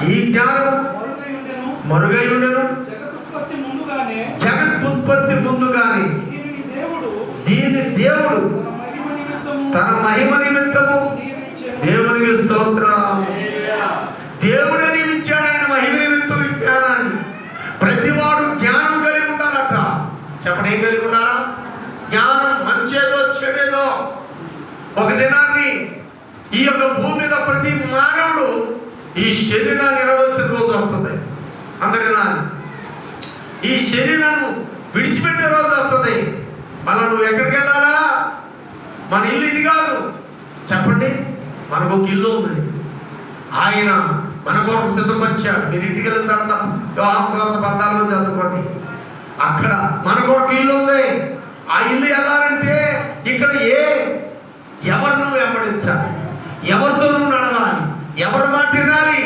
ఈ జ్ఞానం మరుగై ఉండెను. జగత్తుత్పత్తి ముందుగానే దీని దేవుడు తన మహిమ నిమిత్తము దేవునికి స్తోత్రం. దేవుడే నియమించాడు ఆయన మహిమ నిమిత్తం ఈ జ్ఞానాన్ని. ప్రతివాడు జ్ఞానం కలిగి ఉండాలట. చెప్పండి, ఏం కలిగి ఉండాలా? జ్ఞానం. మంచేదో చెడేదో ఒక దినాన్ని ఈ యొక్క భూమి మీద ప్రతి మానవుడు ఈ శరీరాన్ని విడవలసిన రోజు వస్తుంది. అందరినా ఈ శరీరాన్ని విడిచిపెట్టే రోజు వస్తుంది. మళ్ళీ నువ్వు ఎక్కడికి వెళ్ళాలా? మన ఇల్లు ఇది కాదు. చెప్పండి, మనకు ఒక ఇల్లు ఉంది. ఆయన మన కొరకు సిద్ధపరిచాడు. మీరు ఇంటికి వెళ్ళిన తర్వాత యోహాను 14 చదువుకోండి. అక్కడ మన కొరకు ఇల్లు ఉంది. ఆ ఇల్లు వెళ్ళాలంటే ఇక్కడ ఎవరినూ వెంబడించాలి, ఎవరితోనూ నడవాలి, ఎవరి మాట వినాలి,